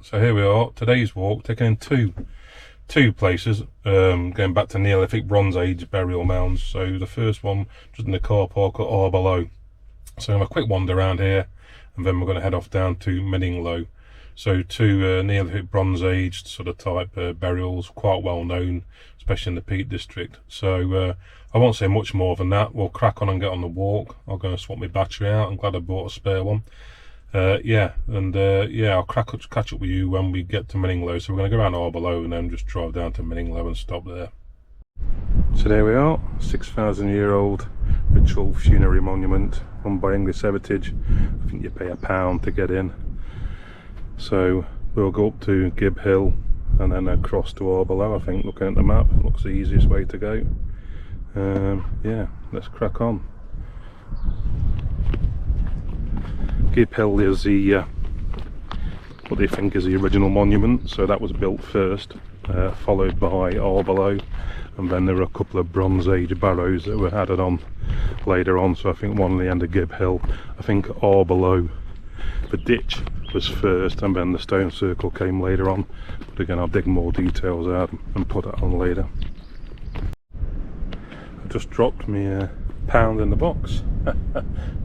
So here we are, today's walk, taking in two places, going back to Neolithic Bronze Age burial mounds. So the first one, just in the car park at Arbor. So I'm a quick wander around here, and then we're going to head off down to Minninglow. So two Neolithic Bronze Age sort of type burials, quite well known, especially in the Peak District. So I won't say much more than that. We'll crack on and get on the walk. I'm going to swap my battery out. I'm glad I bought a spare one. Yeah, I'll catch up with you when we get to Minninglow. So we're going to go around Arbor and then just drive down to Minninglow and stop there. So there we are, 6,000-year-old ritual funerary monument run by English Heritage. I think you pay £1 to get in. So we'll go up to Gib Hill and then across to Arbor. I think, looking at the map, it looks the easiest way to go. Yeah, let's crack on. Gib Hill is the what they think is the original monument, so that was built first, followed by Arbor, and then there were a couple of Bronze Age barrows that were added on later on. So I think one at the end of Gib Hill, I think Arbor, the ditch was first, and then the stone circle came later on. But again, I'll dig more details out and put it on later. I just dropped me £1 in the box.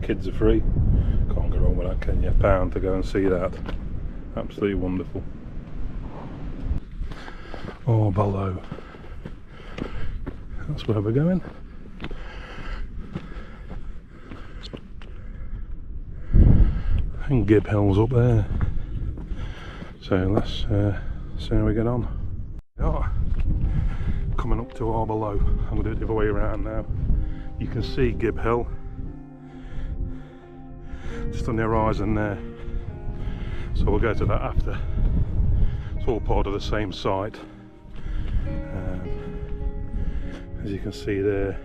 Kids are free, can't go wrong with that, can you? £1 to go and see that. Absolutely wonderful. Arbor, that's where we're going. And Gib Hill's up there, so let's see how we get on. Yeah, coming up to Arbor. I'm going to do it the other way around now. You can see Gib Hill just on the horizon there, so we'll go to that after. It's all part of the same site. As you can see there,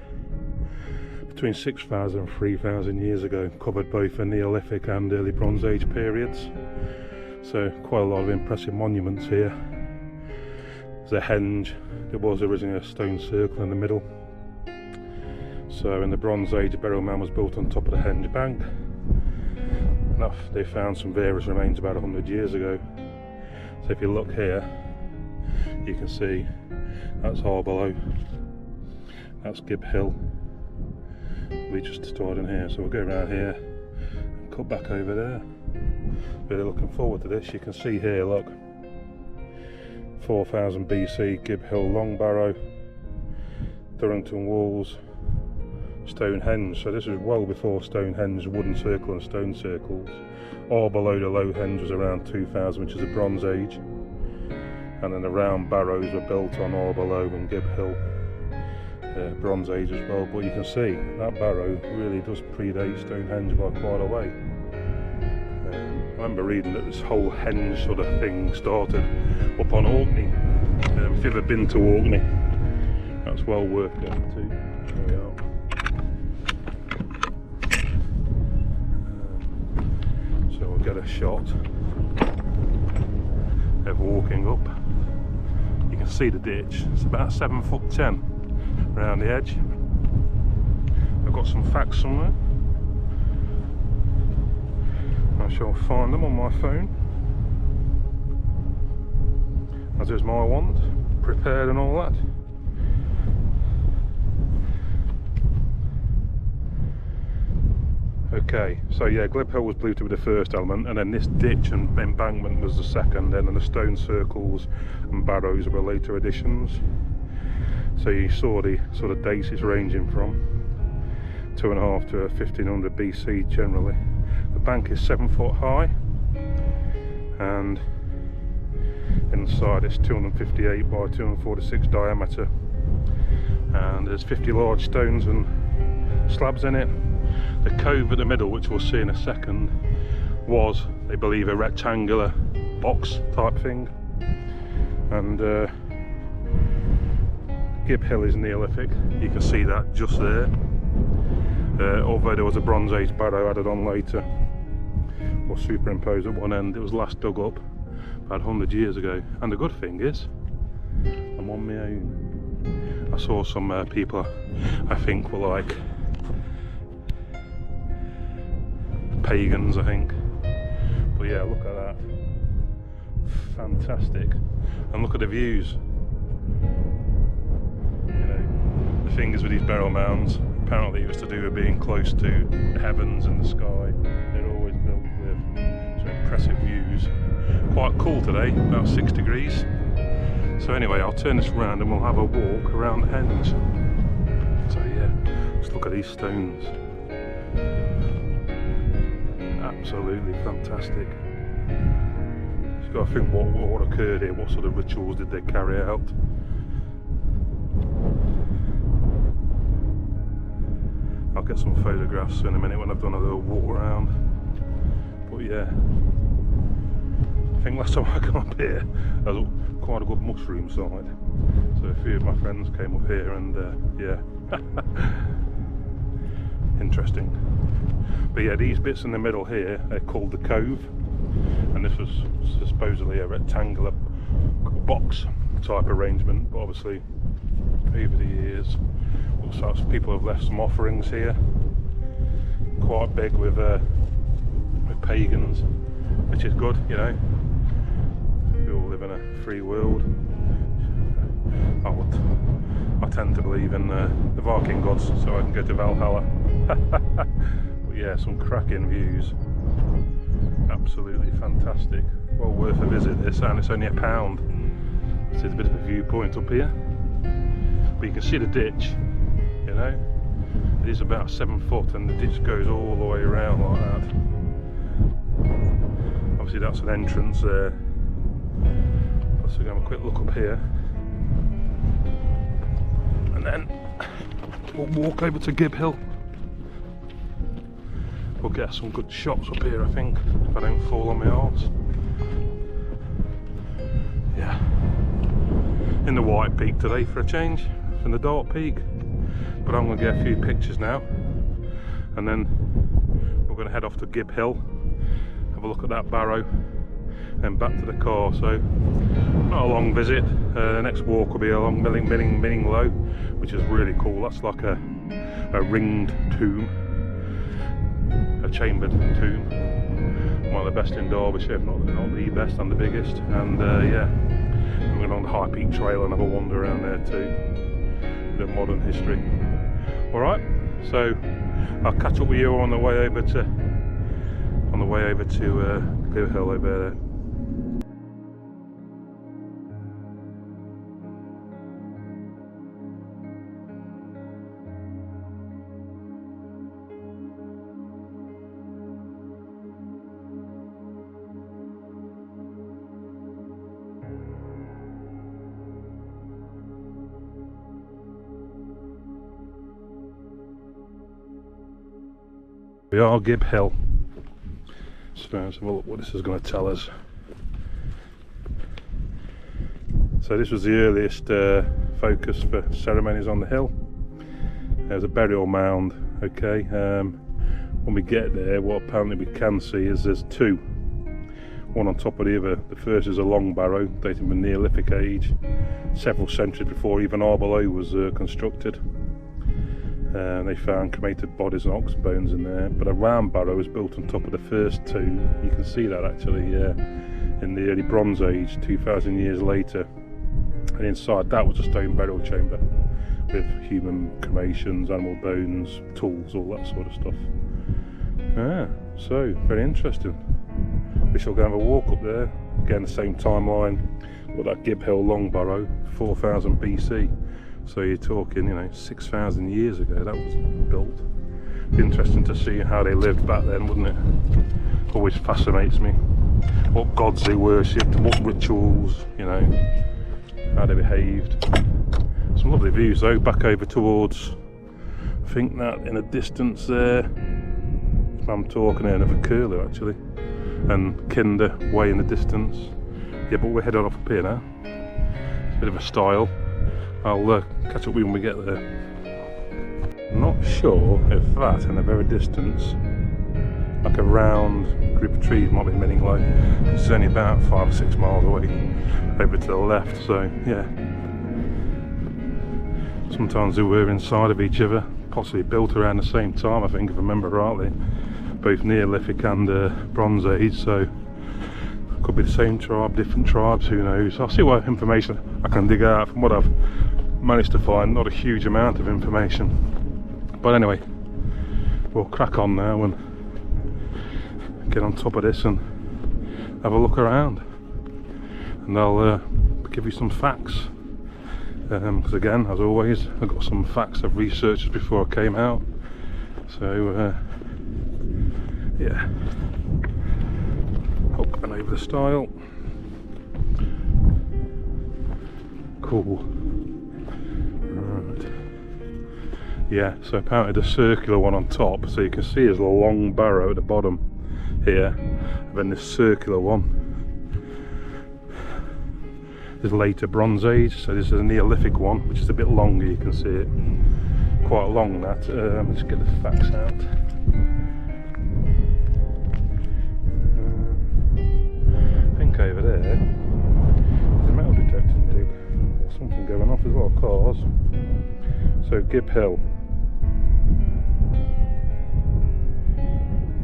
between 6,000 and 3,000 years ago, covered both the Neolithic and early Bronze Age periods. So quite a lot of impressive monuments here. There's a henge. There was originally a stone circle in the middle. So in the Bronze Age, a burial mound was built on top of the henge bank. And they found some various remains about 100 years ago. So if you look here, you can see that's Arbor, that's Gib Hill. We just started in here, so we'll go around here and cut back over there. Really looking forward to this. You can see here, look, 4000 BC, Gib Hill, Long Barrow, Durrington Walls, Stonehenge. So this is well before Stonehenge, wooden circle and stone circles. Arbor, the low henge, was around 2000, which is the Bronze Age, and then the round barrows were built on Arbor and Gib Hill, Bronze Age as well. But you can see that barrow really does predate Stonehenge by quite a way. I remember reading that this whole henge sort of thing started up on Orkney. If you've ever been to Orkney, that's well worth going to. There we are. So we'll get a shot of walking up. You can see the ditch. It's about 7'10" around the edge. I've got some facts somewhere. I shall find them on my phone, as is my wont, prepared and all that. Okay, so yeah, Gib Hill was believed to be the first element, and then this ditch and embankment was the second, and then the stone circles and barrows were later additions. So you saw the sort of dates it's ranging from 2.5 to 1500 BC generally. The bank is 7 foot high, and inside it's 258 by 246 diameter, and there's 50 large stones and slabs in it. The cove at the middle, which we'll see in a second, was, they believe, a rectangular box type thing. And Gib Hill is Neolithic, you can see that just there. Although there was a Bronze Age barrow added on later, or superimposed at one end, it was last dug up about 100 years ago. And the good thing is, I'm on my own. I saw some people I think were like pagans, I think. But yeah, look at that. fantastic. And look at the views. You know, the thing is with these burial mounds, apparently it was to do with being close to the heavens and the sky. They're always built with some impressive views. Quite cool today, about 6 degrees. So anyway, I'll turn this around and we'll have a walk around the henge. So yeah, just look at these stones. Absolutely fantastic. You've got to think what occurred here, what sort of rituals did they carry out. I'll get some photographs in a minute when I've done a little walk around. But yeah, I think last time I came up here, there was quite a good mushroom side. So a few of my friends came up here and yeah, interesting. But yeah, these bits in the middle here are called the cove, and this was supposedly a rectangular box type arrangement, but obviously over the years looks like people have left some offerings here, quite big with pagans, which is good, you know. We all live in a free world. I tend to believe in the Viking gods, so I can go to Valhalla. But yeah, some cracking views. Absolutely fantastic. Well worth a visit this, and it's only £1. So there's a bit of a viewpoint up here. But you can see the ditch, you know. It is about 7 foot and the ditch goes all the way around like that. Obviously that's an entrance there. Let's have a quick look up here. And then we'll walk over to Gib Hill. We'll get some good shots up here, I think, if I don't fall on my arse. Yeah. In the white peak today for a change, from the dark peak. But I'm going to get a few pictures now. And then we're going to head off to Gib Hill, have a look at that Barrow, and back to the car. So, not a long visit. The next walk will be along Minninglow, which is really cool. That's like a ringed tomb. A chambered tomb, one of the best in Derbyshire, if not the best and the biggest. And yeah, we're going on the High Peak Trail and have a wander around there too, the modern history. All right, so I'll catch up with you on the way over to Clear Hill over there. We are Gib Hill. So let's have a look what this is going to tell us. So this was the earliest focus for ceremonies on the hill. There's a burial mound, okay. When we get there, what apparently we can see is there's two, one on top of the other. The first is a long barrow dating from the Neolithic age, several centuries before even Arbor was constructed. They found cremated bodies and ox bones in there, but a round barrow was built on top of the first two. You can see that actually in the early Bronze Age, 2,000 years later. And inside that was a stone burial chamber with human cremations, animal bones, tools, all that sort of stuff. So very interesting. We shall go have a walk up there. Again, the same timeline with that Gib Hill long barrow, 4000 BC. So you're talking, you know, 6,000 years ago that was built. Interesting to see how they lived back then, wouldn't it? Always fascinates me. What gods they worshipped, what rituals, you know, how they behaved. Some lovely views though, back over towards, I think that in a distance there, I'm talking here, another curlew actually, and Kinder way in the distance. Yeah, but we're heading off up here now. It's a bit of a style. I'll catch up with you when we get there. Not sure if that in the very distance, like a round group of trees, might be Minninglow. It's only about 5 or 6 miles away over to the left, so yeah. Sometimes they were inside of each other, possibly built around the same time, I think, if I remember rightly. Both Neolithic and Bronze Age, so could be the same tribe, different tribes, who knows. I'll see what information I can dig out. From what I've managed to find, not a huge amount of information. But anyway, we'll crack on now and get on top of this and have a look around. And I'll give you some facts. Because again, as always, I've got some facts I've researched before I came out. So, yeah. Up and over the style. Cool. Right. Yeah, so apparently the circular one on top, so you can see there's a long barrow at the bottom here, and then this circular one is later Bronze Age, so this is a Neolithic one, which is a bit longer, you can see it. Quite long that. Let's get the facts out. I think over there there's a metal detecting dig, or something going off. There's a lot of cars. So Gib Hill.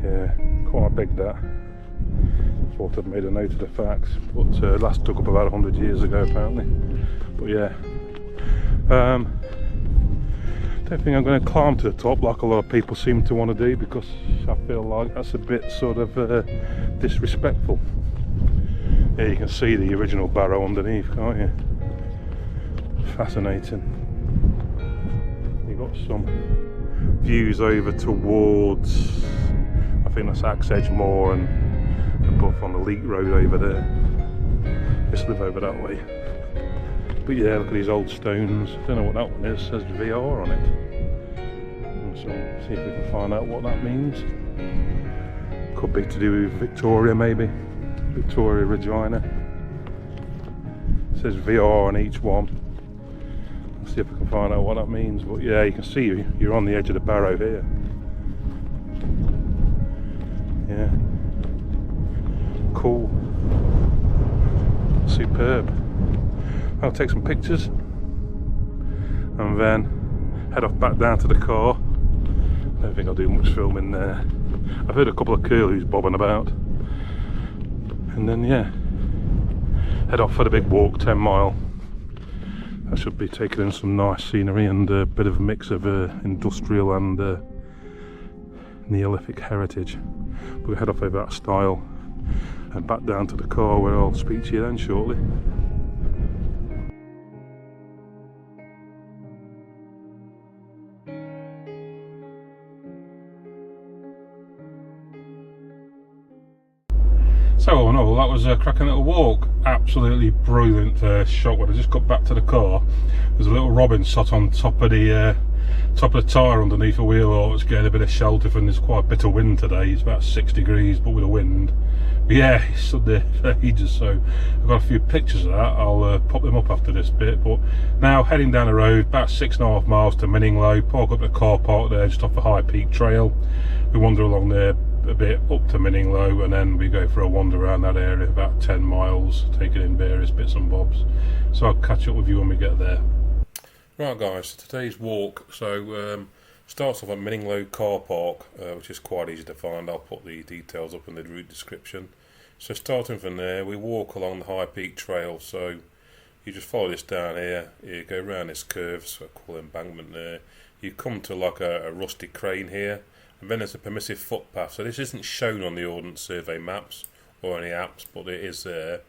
Yeah, quite big that. Thought I'd made a note of the facts, but last took up about 100 years ago apparently. But yeah, don't think I'm going to climb to the top like a lot of people seem to want to do, because I feel like that's a bit sort of disrespectful. Yeah, you can see the original barrow underneath, can't you? Fascinating. You've got some views over towards, I think that's Axe Edge Moor, and above on the Leek Road over there. Just live over that way. But yeah, look at these old stones. I don't know what that one is. It says VR on it. So see if we can find out what that means. Could be to do with Victoria, maybe. Victoria Regina. It says VR on each one. Let's see if we can find out what that means. But yeah, you can see you're on the edge of the barrow here. Yeah. Cool. Superb. I'll take some pictures and then head off back down to the car. I don't think I'll do much filming there. I've heard a couple of curlews bobbing about. And then yeah, head off for the big walk, 10 mile. I should be taking in some nice scenery and a bit of a mix of industrial and Neolithic heritage. We'll head off over that style and back down to the car, where I'll speak to you then shortly. So all in all, that was a cracking little walk. Absolutely brilliant shot. When I just got back to the car, there's a little robin sat on top of the tyre underneath a wheel arch, getting a bit of shelter from there's quite a bit of wind today. It's about 6 degrees, but with a wind. But yeah, he stood there for ages. So I've got a few pictures of that. I'll pop them up after this bit. But now heading down the road, about 6.5 miles to Minninglow. Park up the car park there, just off the High Peak Trail. We wander along there a bit up to Minninglow, and then we go for a wander around that area, about 10 miles, taking in various bits and bobs. So I'll catch up with you when we get there. Right guys, today's walk starts off at Minninglow car park, which is quite easy to find. I'll put the details up in the route description. So starting from there, we walk along the High Peak Trail. So you just follow this down here, you go around this curve, so I call embankment there. You come to like a rusty crane here, and then there's a permissive footpath. So this isn't shown on the Ordnance Survey maps or any apps, but it is there.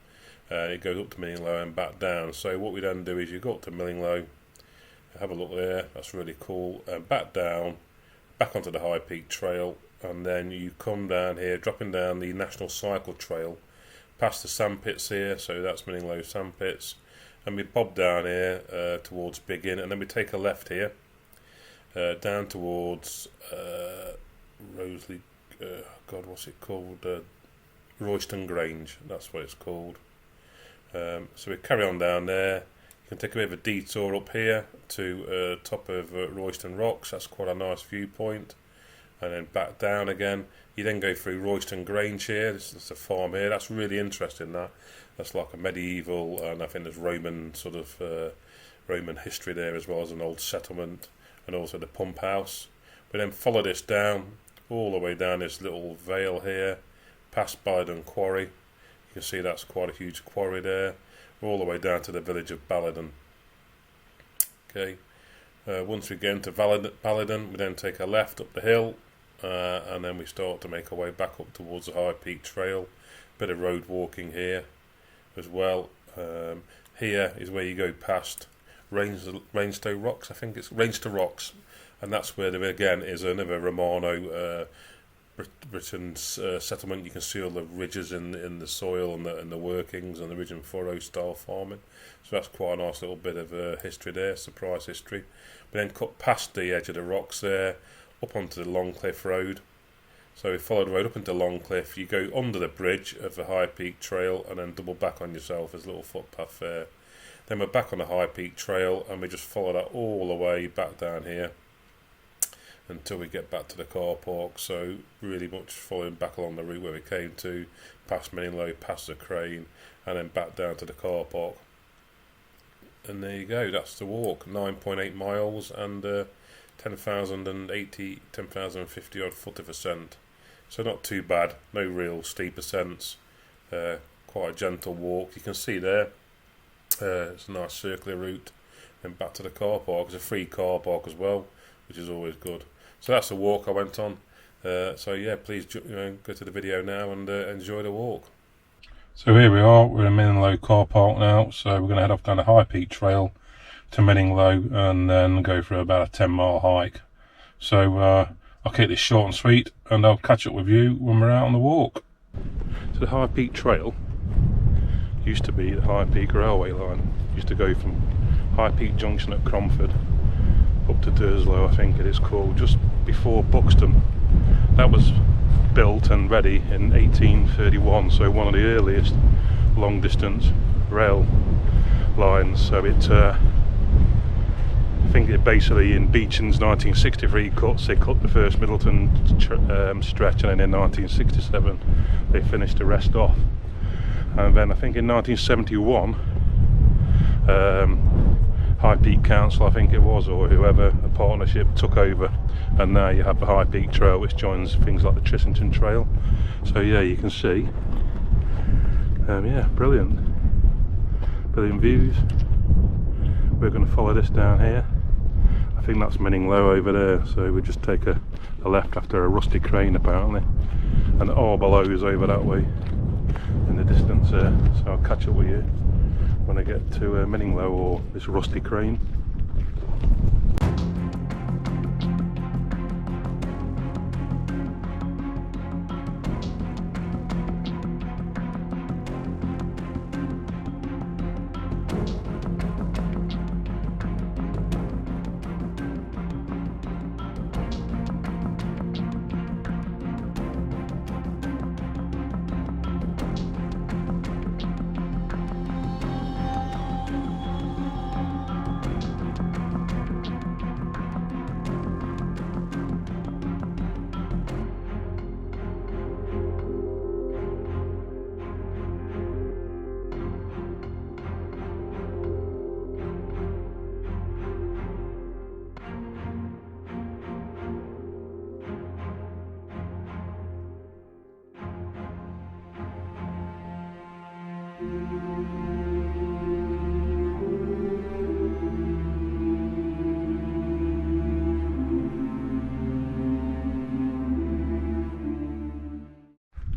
It goes up to Minninglow and back down. So what we then do is you go up to Minninglow, have a look there, that's really cool, and back down, back onto the High Peak Trail, and then you come down here, dropping down the National Cycle Trail, past the sandpits here, so that's Minninglow Sandpits, and we bob down here towards Big Inn, and then we take a left here, down towards what's it called? Roystone Grange, that's what it's called. So we carry on down there. You can take a bit of a detour up here to top of Roystone Rocks. That's quite a nice viewpoint, and then back down again. You then go through Roystone Grange here. This is a farm here. That's really interesting. That's like a medieval, and I think there's Roman Roman history there, as well as an old settlement, and also the pump house. We then follow this down all the way down this little vale here, past Ballidon Quarry. You You can see that's quite a huge quarry there. We're all the way down to the village of Ballidon. Okay, once we get into Ballidon, we then take a left up the hill, and then we start to make our way back up towards the High Peak Trail. Bit of road walking here as well. Here is where you go past Rainster Rocks, I think it's Rainster Rocks, and that's where there again is another Romano-British settlement. You can see all the ridges in the soil and the workings and the ridge and furrow style farming. So that's quite a nice little bit of history there, surprise history. We then cut past the edge of the rocks there, up onto the Longcliffe Road. So we follow the road up into Longcliffe. You go under the bridge of the High Peak Trail and then double back on yourself. There's a little footpath there. Then we're back on the High Peak Trail and we just follow that all the way back down here until we get back to the car park. So really much following back along the route where we came to, past Minninglow, past the Crane, and then back down to the car park. And there you go, that's the walk. 9.8 miles and 10,050 odd foot of ascent. So not too bad, no real steep ascents, quite a gentle walk. You can see there, it's a nice circular route. Then back to the car park. It's a free car park as well, which is always good. So that's the walk I went on. So yeah, please go to the video now and enjoy the walk. So here we are, we're in Minninglow car park now. So we're going to head off down the High Peak Trail to Minninglow and then go for about a 10-mile hike. So I'll keep this short and sweet and I'll catch up with you when we're out on the walk. So the High Peak Trail used to be the High Peak Railway line. Used to go from High Peak Junction at Cromford up to Durslow, I think it is called, just before Buxton. That was built and ready in 1831, so one of the earliest long distance rail lines. So it I think it basically in Beecham's 1963 they cut the first Middleton stretch, and then in 1967 they finished the rest off. And then I think in 1971 High Peak Council, I think it was, or whoever, a partnership took over, and now you have the High Peak Trail which joins things like the Trissington Trail. So yeah, you can see yeah, brilliant views. We're going to follow this down here. I think that's Minninglow over there, so we just take a left after a rusty crane apparently, and Arbor is over that way in the distance there. So I'll catch up with you when I get to Minninglow or this rusty crane.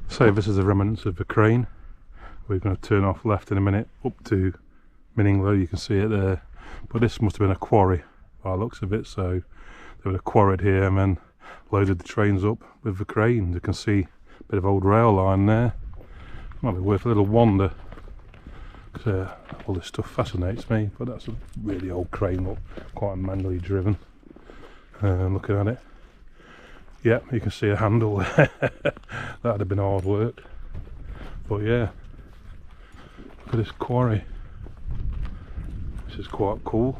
So this is the remnants of the crane. We're going to turn off left in a minute up to Minninglow, you can see it there. But this must have been a quarry by the looks of it, so they would have quarried here and then loaded the trains up with the crane. You can see a bit of old rail line there. Might be worth a little wander, because all this stuff fascinates me. But that's a really old crane, look, quite manually driven. Looking at it, yeah, you can see a handle there. That'd have been hard work. But yeah, look at this quarry. This is quite cool.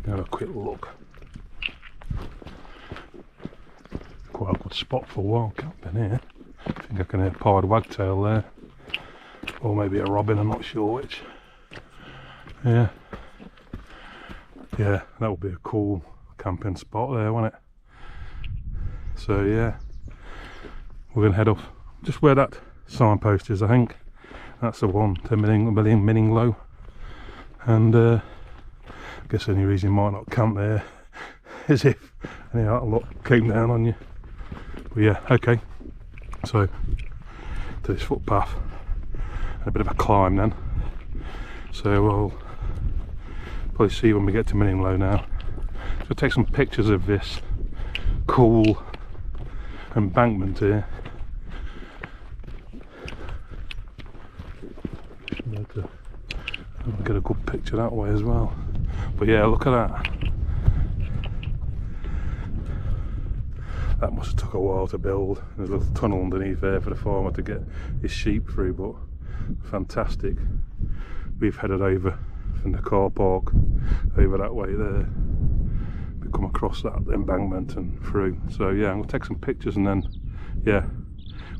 Have a quick look. Quite a good spot for wild camping here. I think I can hear a pied wagtail there, or maybe a robin, I'm not sure which. Yeah, that would be a cool camping spot there, wouldn't it? So yeah, we're gonna head off just where that signpost is. I think that's the one to Minninglow, and I guess the only reason you might not camp there is if any of that lot came down on you. But yeah, okay, so to this footpath and a bit of a climb then, so we'll probably see when we get to Minninglow now. So take some pictures of this cool embankment here. Should be able to get a good picture that way as well. But yeah, look at that. That must have took a while to build. There's a little tunnel underneath there for the farmer to get his sheep through, but fantastic. We've headed over from the car park over that way there. We come across that embankment and through. So yeah, I'm going to take some pictures and then yeah,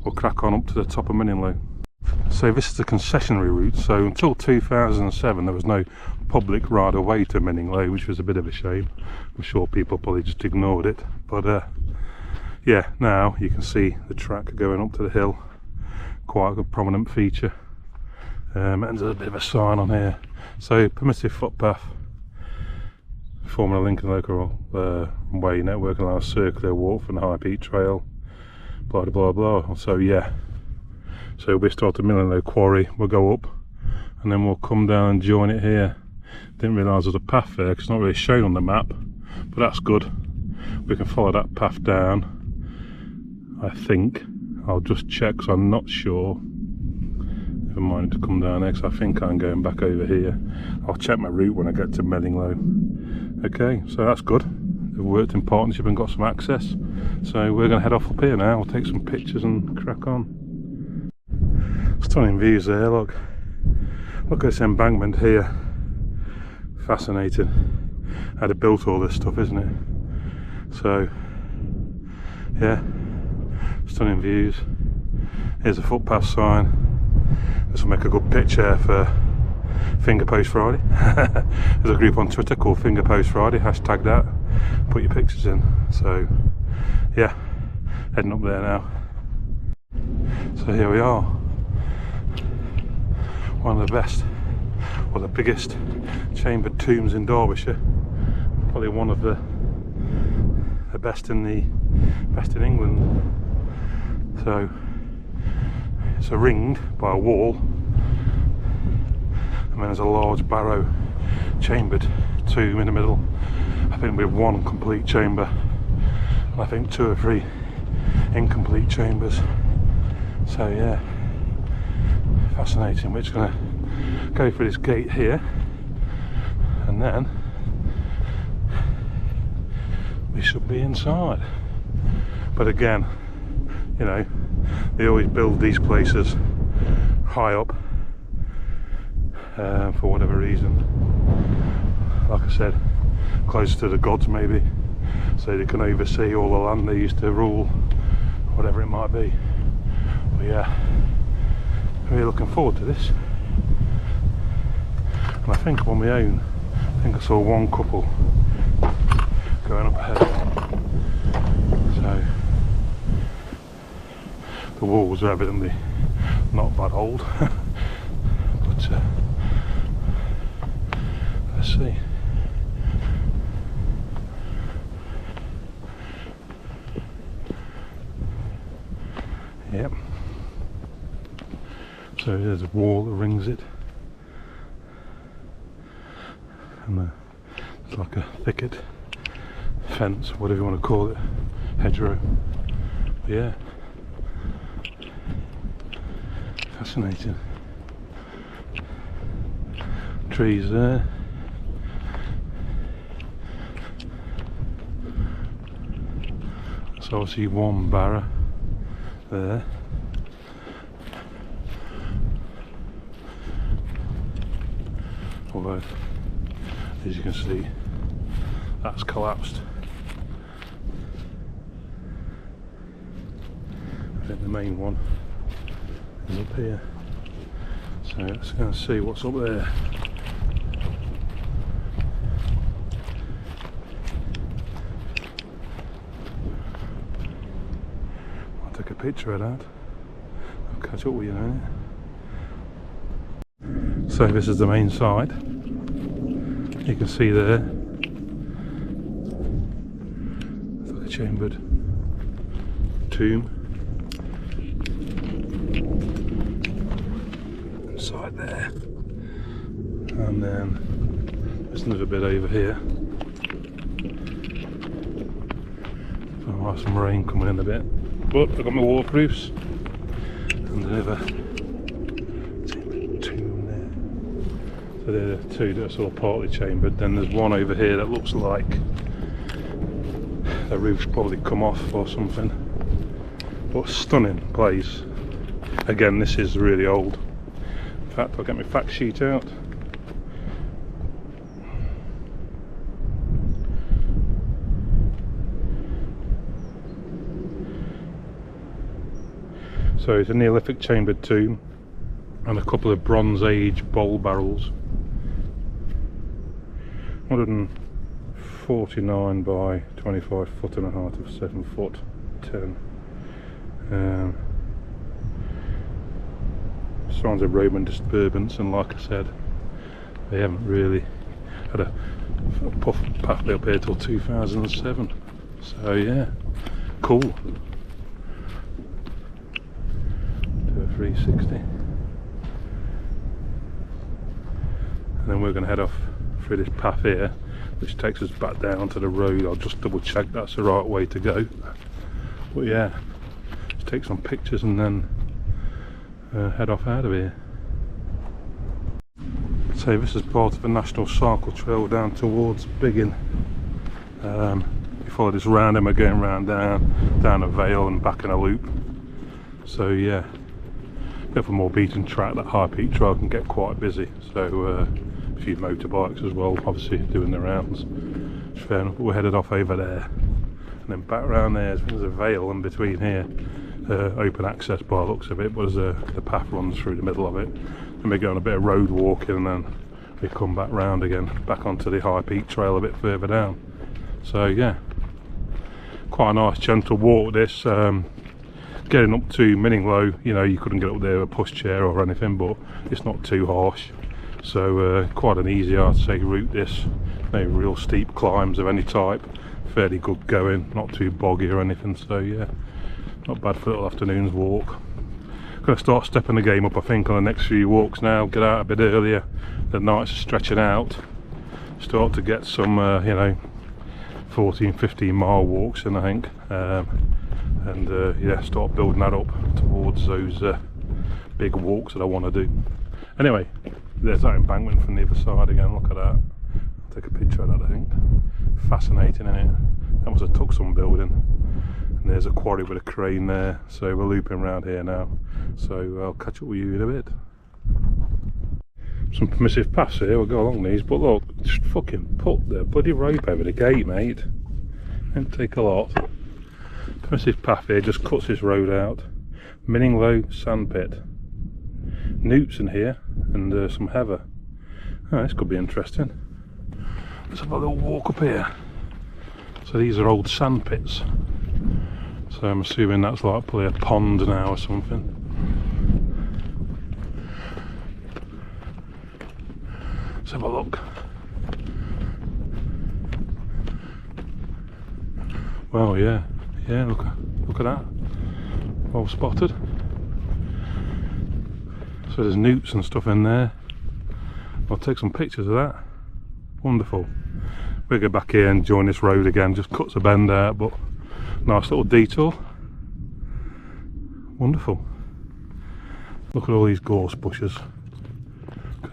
we'll crack on up to the top of Minninglow. So this is the concessionary route. So until 2007 there was no public right of way to Minninglow, which was a bit of a shame. I'm sure people probably just ignored it, but yeah, now you can see the track going up to the hill, quite a prominent feature, and there's a bit of a sign on here. So permissive footpath, forming a link in the local way network, and allow a circular walk from the High Peak Trail, blah blah blah. So yeah, so we start at Minninglow Quarry, we'll go up and then we'll come down and join it here. Didn't realise there's a path there because it's not really shown on the map, but that's good. We can follow that path down, I think. I'll just check because I'm not sure if I'm minded to come down there, because I think I'm going back over here. I'll check my route when I get to Minninglow. Okay, so that's good. They've worked in partnership and got some access. So we're going to head off up here now. We'll take some pictures and crack on. Stunning views there, look. Look at this embankment here. Fascinating. How they built all this stuff, isn't it? So, yeah, stunning views. Here's a footpath sign. This will make a good picture for Finger Post Friday. There's a group on Twitter called Finger Post Friday, hashtag that, put your pictures in. So yeah, heading up there now. So here we are, one of the best, or the biggest chambered tombs in Derbyshire, probably one of the best in England. So it's ringed by a wall, and then there's a large Barrow chambered tomb in the middle. I think with one complete chamber, and I think 2 or 3 incomplete chambers. So yeah, fascinating. We're just going to go through this gate here, and then we should be inside. But again, you know, they always build these places high up for whatever reason. Like I said, closer to the gods maybe, so they can oversee all the land they used to rule, whatever it might be. But yeah, really looking forward to this. And I think on my own, I think I saw one couple going up ahead. So the walls are evidently not that old. But let's see. Yep. So there's a wall that rings it, and it's like a thicket, fence, whatever you want to call it, hedgerow. But yeah, fascinating. Trees there. So obviously one Barrow there. Although, as you can see, that's collapsed. I think the main one is up here. So let's go and see what's up there. Take a picture of that. I'll catch up with you in a minute. So this is the main side. You can see there, it's like a chambered tomb. Inside there. And then there's another bit over here. So I'll have some rain coming in a bit. But I've got my waterproofs. And another tomb there. So they're the two that are sort of partly chambered. Then there's one over here that looks like the roof's probably come off or something. But stunning place. Again, this is really old. In fact, I'll get my fact sheet out. So it's a Neolithic chambered tomb and a couple of Bronze Age bowl barrels. 149 by 25 foot and a height of 7 foot 10. Signs of Roman disturbance, and like I said, they haven't really had a puff pathway up here till 2007. So yeah, cool. Do a 360. And then we're going to head off through this path here, which takes us back down to the road. I'll just double check that's the right way to go. But yeah, just take some pictures and then head off out of here. So this is part of a national cycle trail down towards Biggin. You follow this round and we're going round down a vale and back in a loop. So yeah, bit of a more beaten track. That high peak trail can get quite busy, so a few motorbikes as well, obviously doing the rounds. It's fair enough, but we're headed off over there and then back around there. There's a vale in between here, open access by the looks of it, but the path runs through the middle of it, and we go on a bit of road walking and then we come back round again, back onto the high peak trail a bit further down. So yeah, quite a nice gentle walk this. Getting up to Minninglow, you know, you couldn't get up there with a pushchair or anything, but it's not too harsh. So quite an easy, I'd say, route this. No real steep climbs of any type. Fairly good going, not too boggy or anything. So yeah, not bad for a little afternoon's walk. Going to start stepping the game up, I think, on the next few walks now. Get out a bit earlier. The nights are stretching out. Start to get some, you know, 14-15 mile walks in, I think. And yeah, start building that up towards those big walks that I want to do. Anyway, there's that embankment from the other side again. Look at that. I'll take a picture of that, I think. Fascinating, isn't it? That was a Tuxum building. And there's a quarry with a crane there. So we're looping around here now. So I'll catch up with you in a bit. Some permissive paths here. We'll go along these. But look, just fucking put the bloody rope over the gate, mate. Don't take a lot. Permissive path here just cuts this road out. Minninglow Sandpit. Newts in here and some heather. Oh, this could be interesting. Let's have a little walk up here. So these are old sand pits. So I'm assuming that's like probably a pond now or something. Let's have a look. Well, yeah, look at that. Well spotted. So there's newts and stuff in there. I'll take some pictures of that. Wonderful. We'll go back here and join this road again. Just cuts a bend out, but nice little detour. Wonderful. Look at all these gorse bushes.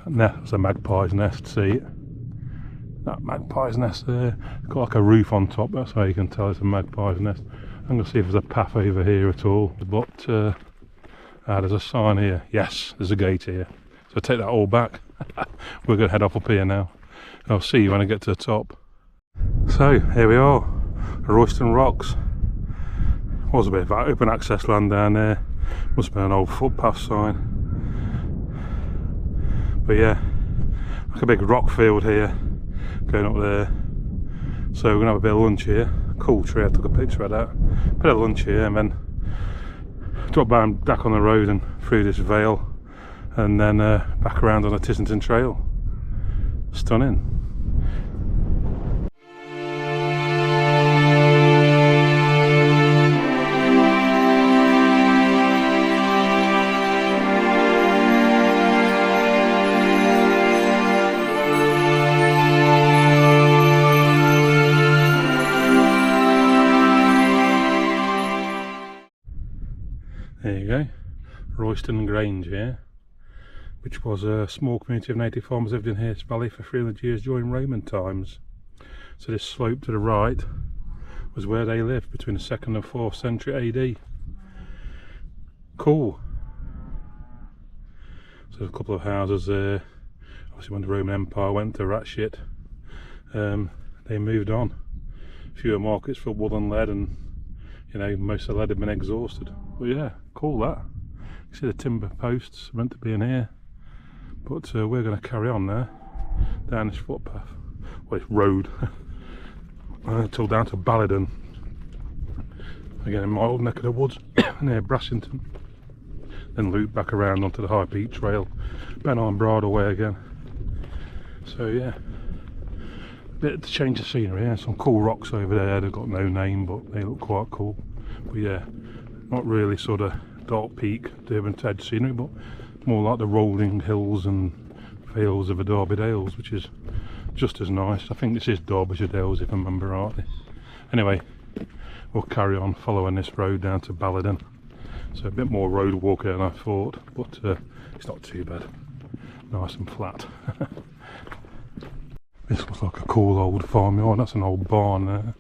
That's a magpie's nest, see it? That magpie's nest there. It's got like a roof on top, that's how you can tell it's a magpie's nest. I'm going to see if there's a path over here at all. But there's a sign here. Yes, there's a gate here. So take that all back. We're going to head up here now. I'll see you when I get to the top. So here we are, Roystone Rocks. Was a bit of open access land down there. Must have been an old footpath sign. But yeah, like a big rock field here, going up there. So we're gonna have a bit of lunch here. Cool tree, I took a picture of that. Bit of lunch here and then drop back on the road and through this vale, and then back around on the Tissington Trail. Stunning. There you go, Roystone Grange here, which was a small community of native farmers lived in here valley for 300 years during Roman times. So this slope to the right was where they lived between the 2nd and 4th century AD. Cool. So there's a couple of houses there. Obviously when the Roman Empire went to rat shit, they moved on. Fewer markets for wool and lead, and you know, most of the lead had been exhausted. But yeah, cool that. You see the timber posts meant to be in here, but we're going to carry on there down this footpath, well, this road, until down to Ballidon. Again, in my old neck of the woods near Brassington. Then loop back around onto the High Peak Trail, Benarm Bridle way again. So yeah, bit to change the scenery. Yeah, some cool rocks over there. They've got no name, but they look quite cool. But yeah, not really sort of dark peak Durban Ted scenery, but more like the rolling hills and vales of the Derby Dales, which is just as nice. I think this is Derbyshire Dales if I remember rightly. Anyway, we'll carry on following this road down to Ballidon. So a bit more road walking than I thought, but it's not too bad. Nice and flat. This looks like a cool old farmyard. That's an old barn there.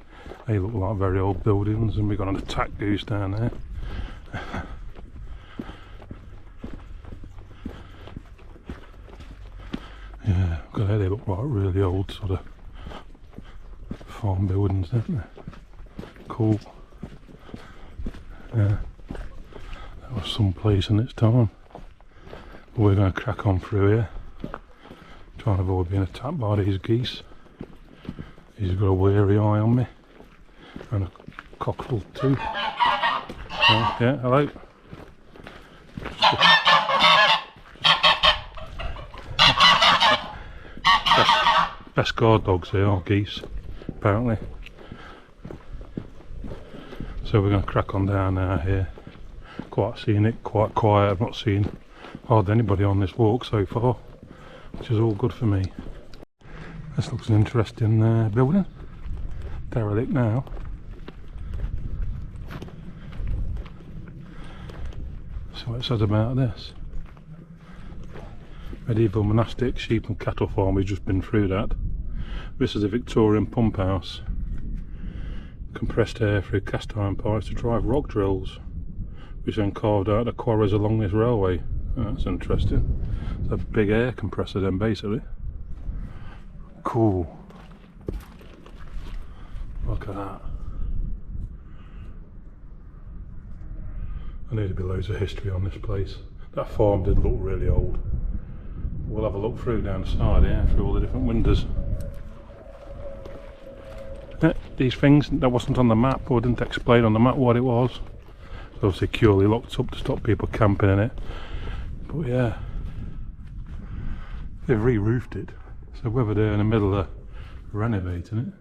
They look like very old buildings, and we've got an attack goose down there. Yeah, look at there, they look like really old sort of farm buildings, don't they? Cool. Yeah, that was some place in its time. But we're going to crack on through here, trying to avoid being attacked by these geese. He's got a weary eye on me, and a cockerel too. Yeah, hello. Best guard dogs here are geese, apparently. So we're going to crack on down now here. Quite scenic, quite quiet. I've not seen hardly anybody on this walk so far, which is all good for me. This looks an interesting building. Derelict now. So what it says about this. Medieval monastic sheep and cattle farm, we've just been through that. This is a Victorian pumphouse. Compressed air through cast iron pipes to drive rock drills, which then carved out the quarries along this railway. Oh, that's interesting. It's a big air compressor then basically. Cool. Look at that. I knew there'd be loads of history on this place. That farm did look really old. We'll have a look through down the side here, through all the different windows. Yeah, these things, that wasn't on the map, or didn't explain on the map what it was. It's obviously securely locked up to stop people camping in it. But yeah, they've re-roofed it. So whether they're in the middle of renovating it,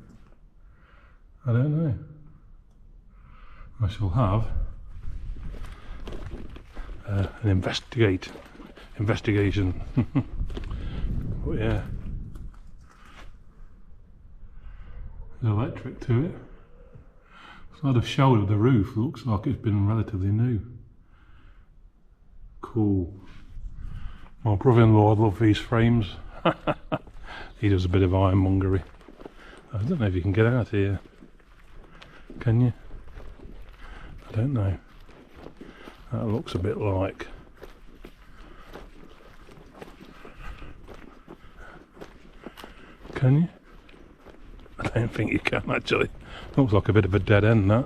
I don't know. I shall have an investigation. But yeah, there's electric to it. It's not a shoulder of the roof, looks like it's been relatively new. Cool. My brother-in-law loves these frames. He does a bit of ironmongery. I don't know if you can get out here. Can you? I don't know. That looks a bit like. Can you? I don't think you can actually. Looks like a bit of a dead end, that.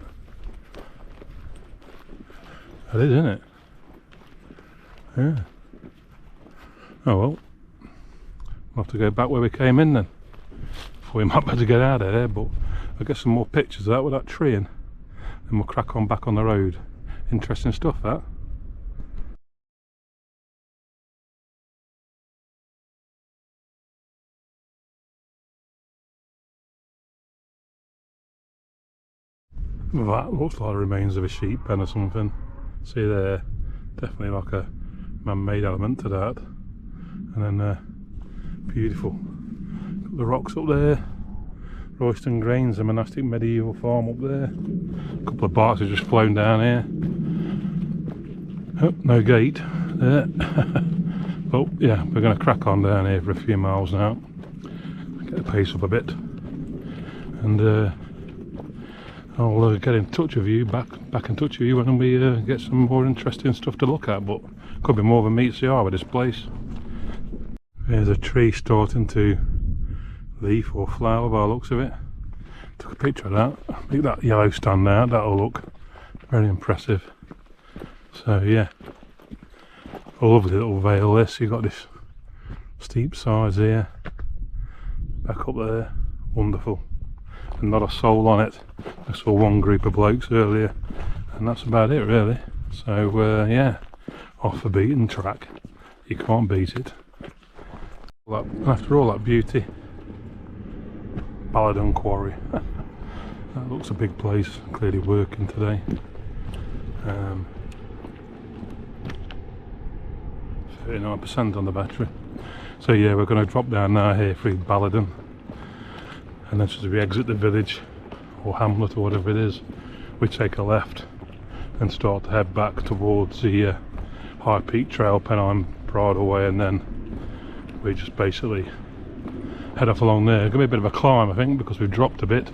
That is, isn't it? Yeah. Oh well. We'll have to go back where we came in then. Before we might better get out of there, but I'll get some more pictures of that with that tree in. Then we'll crack on back on the road Interesting stuff, that. That looks like the remains of a sheep pen or something. See there, definitely like a man-made element to that. And then beautiful. Got the rocks up there. Roystone Grange, a monastic medieval farm up there. A couple of barks have just flown down here. Oh, no gate there. But yeah, we're going to crack on down here for a few miles now. Get the pace up a bit. And I'll get in touch with you, back in touch with you when we get some more interesting stuff to look at, but could be more than meets the eye with this place. There's a tree starting to leaf or flower by the looks of it. Took a picture of that. I think that yellow stand there, that'll look very impressive. So yeah, a lovely little vale this. You've got this steep sides here, back up there, wonderful. And not a soul on it. I saw one group of blokes earlier, and that's about it really. So yeah, off the beaten track. You can't beat it. After all that beauty, Ballidon Quarry. That looks a big place, clearly working today. 39% on the battery. So yeah, we're going to drop down now here through Ballidon. And then as we exit the village or hamlet or whatever it is, we take a left and start to head back towards the High Peak Trail, Pennine Bridle Way, and then we just basically head off along there. It's going to be a bit of a climb, I think, because we've dropped a bit.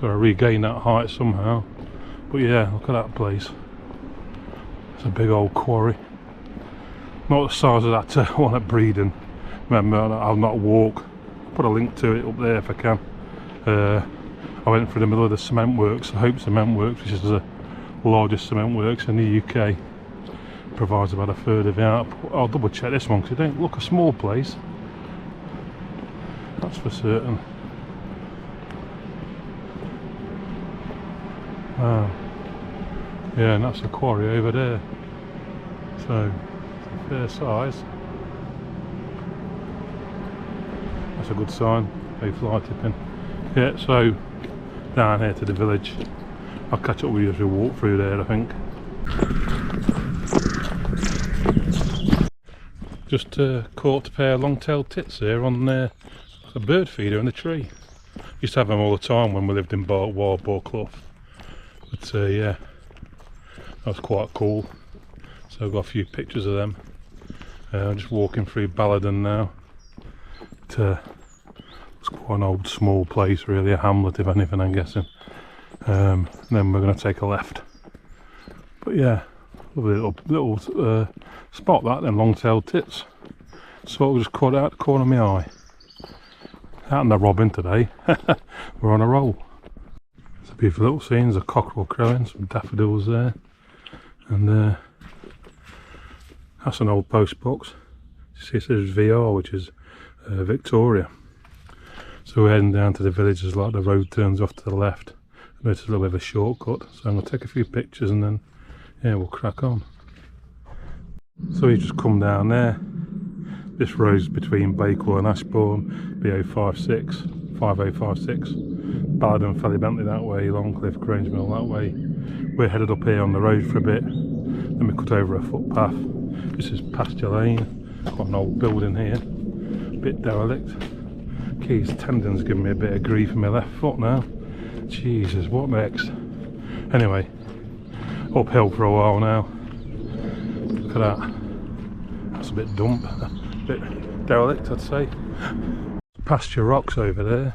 Got to regain that height somehow. But yeah, look at that place. It's a big old quarry. Not the size of that one at Ballidon. Remember, I'll not walk. Put a link to it up there if I can. I went through the middle of the cement works, the Hope Cement Works, which is the largest cement works in the UK. Provides about a third of the output. I'll double check this one because it don't look a small place. That's for certain. Wow. Yeah, and that's the quarry over there. So, it's a fair size. That's a good sign. No fly tipping. Yeah, so down here to the village. I'll catch up with you as we walk through there, I think. Just caught a pair of long-tailed tits here on a bird feeder in the tree. Used to have them all the time when we lived in Arbor Clough. But yeah, that was quite cool. So I've got a few pictures of them. I'm just walking through Ballidon now. It's quite an old small place really, a hamlet if anything, I'm guessing. And then we're going to take a left. But yeah, lovely little spot that, them long-tailed tits. So we just caught out the corner of my eye. Out in the robin today. We're on a roll. It's a beautiful little scene. There's a cockerel crowing, some daffodils there. And that's an old post box. You see it says VR, which is Victoria. So we're heading down to the village as like the road turns off to the left. It's a little bit of a shortcut, so I'm going to take a few pictures and then yeah, we'll crack on. So we just come down there. This road's between Bakewell and Ashbourne, BO56, 5056. Ballidon, Felly Bentley that way, Longcliffe, Grange Mill that way. We're headed up here on the road for a bit, then we cut over a footpath. This is Pasture Lane, got an old building here, a bit derelict. Keys tendon's giving me a bit of grief in my left foot now. Jesus, what next? Anyway, uphill for a while now. Look at that. That's a bit dump, a bit derelict I'd say. Pasture rocks over there,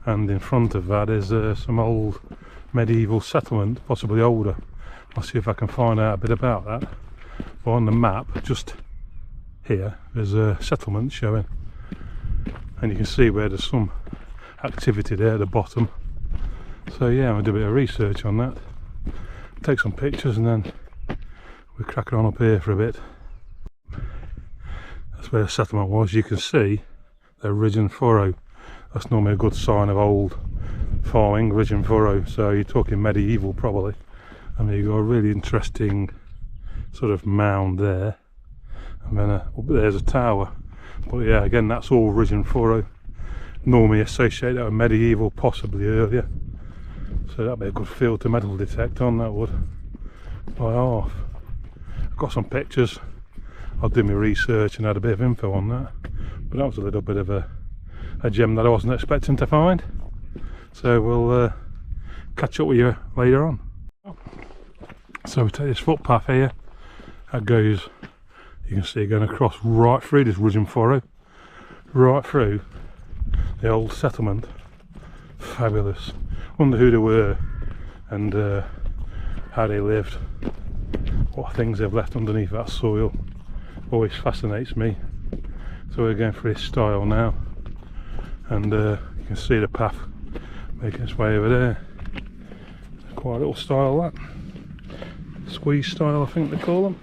and in front of that is some old medieval settlement, possibly older. I'll see if I can find out a bit about that. But on the map, just here, there's a settlement showing. And you can see where there's some activity there at the bottom. So yeah, I'll do a bit of research on that. Take some pictures and then we're cracking on up here for a bit. That's where the settlement was. You can see the ridge and furrow. That's normally a good sign of old farming, ridge and furrow. So you're talking medieval probably. and you've got a really interesting sort of mound there, and then up there's a tower. But yeah, again, that's all ridge and furrow, normally associated with medieval, possibly earlier, so that'd be a good field to metal detect on, that would, by half. I've got some pictures, I'll do my research and add a bit of info on that, but that was a little bit of a gem that I wasn't expecting to find. So we'll catch up with you later on. So we take this footpath here, that goes, you can see, going across right through this ridge and furrow, right through the old settlement. Fabulous. Wonder who they were and how they lived, what things they've left underneath that soil. Always fascinates me. So we're going through this style now, and you can see the path making its way over there. Quite a little style, that squeeze style, I think they call them.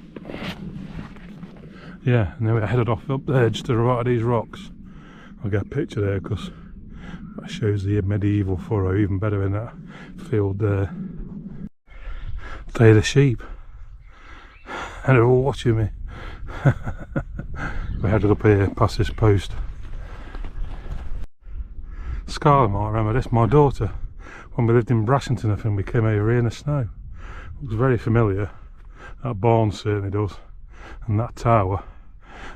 Yeah, and then we're headed off up there just to the right of these rocks. I'll get a picture there because that shows the medieval furrow even better in that field there. They're the sheep, and they're all watching me. We headed up here past this post. Scarlett might remember this, my daughter, when we lived in Brassington, I think we came over here in the snow. It looks very familiar, that barn certainly does, and that tower,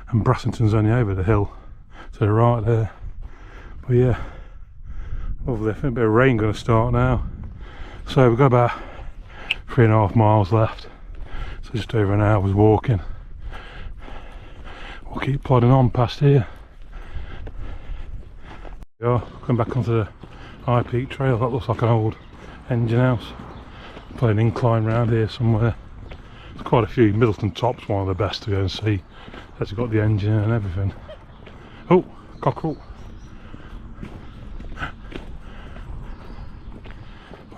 and Brassington's only over the hill to the right there. But yeah, lovely. I think a bit of rain going to start now, so we've got about 3.5 miles left, so just over an hour's walking. We'll keep plodding on past here. Yeah, going back onto the High Peak Trail. That looks like an old engine house. Probably an incline round here somewhere. There's quite a few. Middleton Top's one of the best to go and see. That's got the engine and everything. Oh, cockerel.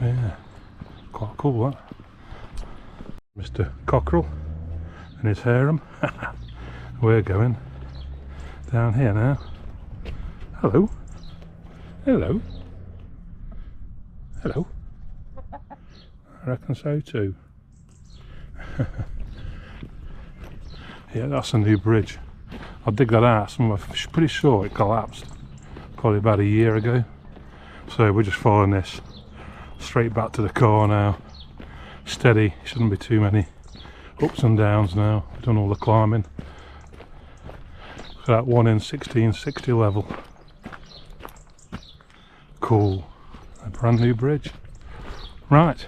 Yeah, quite cool that. Mr. Cockerel and his harem. We're going down here now. Hello. Hello. Hello. I reckon so too. Yeah, that's a new bridge. I'll dig that out. I'm pretty sure it collapsed probably about a year ago. So we're just following this straight back to the car now. Steady, shouldn't be too many ups and downs now. We've done all the climbing. Look at that one in 1660 level. Cool. A brand new bridge. Right,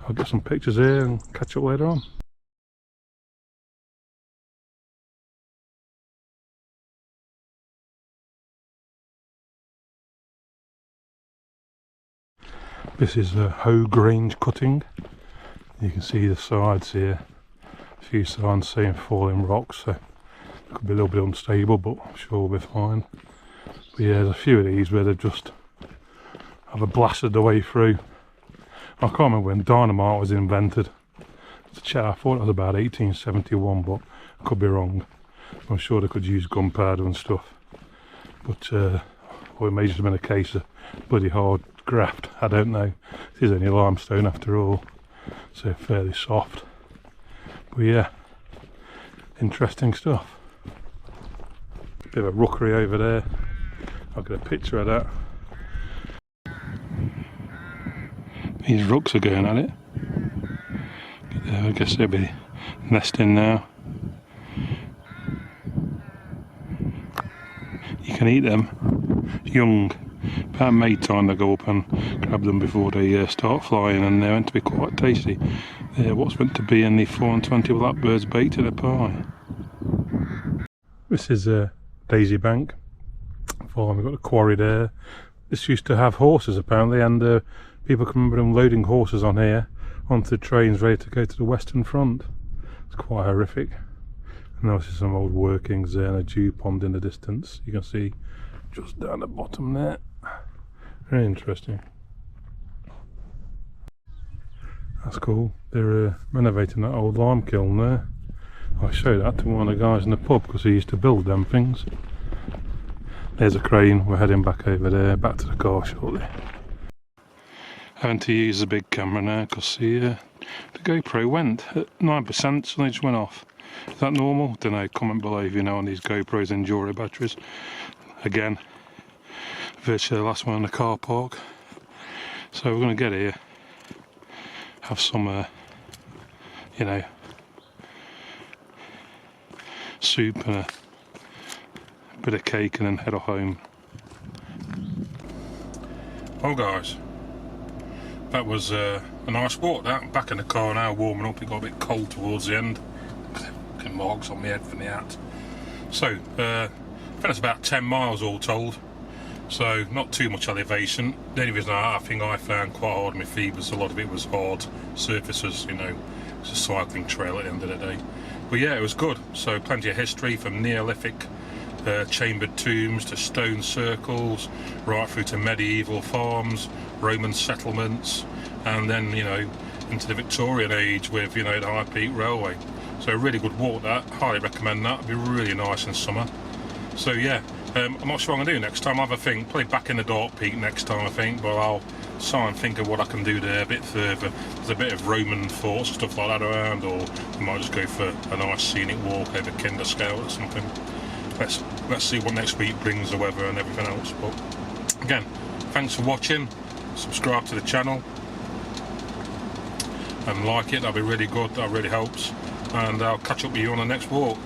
I'll get some pictures here and catch up later on. This is a Hoe Grange cutting. You can see the sides here. A few signs saying falling rocks, so it could be a little bit unstable, but I'm sure we'll be fine. But yeah, there's a few of these where they've just have blasted the way through. I can't remember when dynamite was invented. I thought it was about 1871, but I could be wrong. I'm sure they could use gunpowder and stuff. But or it may just have been a case of bloody hard graft. I don't know. It is only limestone after all, so fairly soft. But yeah, interesting stuff. Bit of a rookery over there. I'll get a picture of that. These rooks are going at it. I guess they'll be nesting now. You can eat them young. About May time they go up and grab them before they start flying, and they're meant to be quite tasty. They're what's meant to be in the 4 and 20 blackbirds baked in a pie. This is a Daisy Bank farm. We've got a quarry there. This used to have horses apparently, and people can remember them loading horses on here onto the trains ready to go to the Western Front. It's quite horrific. And obviously some old workings there and a dew pond in the distance. You can see just down the bottom there. Very interesting. That's cool. They're renovating that old lime kiln there. I showed that to one of the guys in the pub because he used to build them things. There's a crane. We're heading back over there, back to the car shortly. Having to use the big camera now because the GoPro went at 9%, so they just went off. Is that normal? Don't know. Comment below if you know on these GoPros Enduro batteries. Again, virtually the last one in the car park. So we're going to get here, have some, you know, soup and a bit of cake, and then head home. Well guys, that was a nice walk. That back in the car now, warming up. It got a bit cold towards the end. Fucking marks on my head from the hat. So I think it's about 10 miles all told. So not too much elevation. The only reason I think I found quite hard on my feet was a lot of it was hard surfaces, you know. It's a cycling trail at the end of the day. But yeah, it was good. So plenty of history, from Neolithic chambered tombs to stone circles, right through to medieval farms, Roman settlements, and then, you know, into the Victorian age with, you know, the High Peak Railway. So a really good walk that. Highly recommend that. It'd be really nice in summer. So yeah. I'm not sure what I'm going to do next time. I'll have a think, probably back in the Dark Peak next time I think, but I'll try and think of what I can do there a bit further. There's a bit of Roman forts, stuff like that around, or we might just go for a nice scenic walk over Kinderscale or something. Let's see what next week brings, the weather and everything else. But again, thanks for watching. Subscribe to the channel and like it, that'd be really good, that really helps. And I'll catch up with you on the next walk.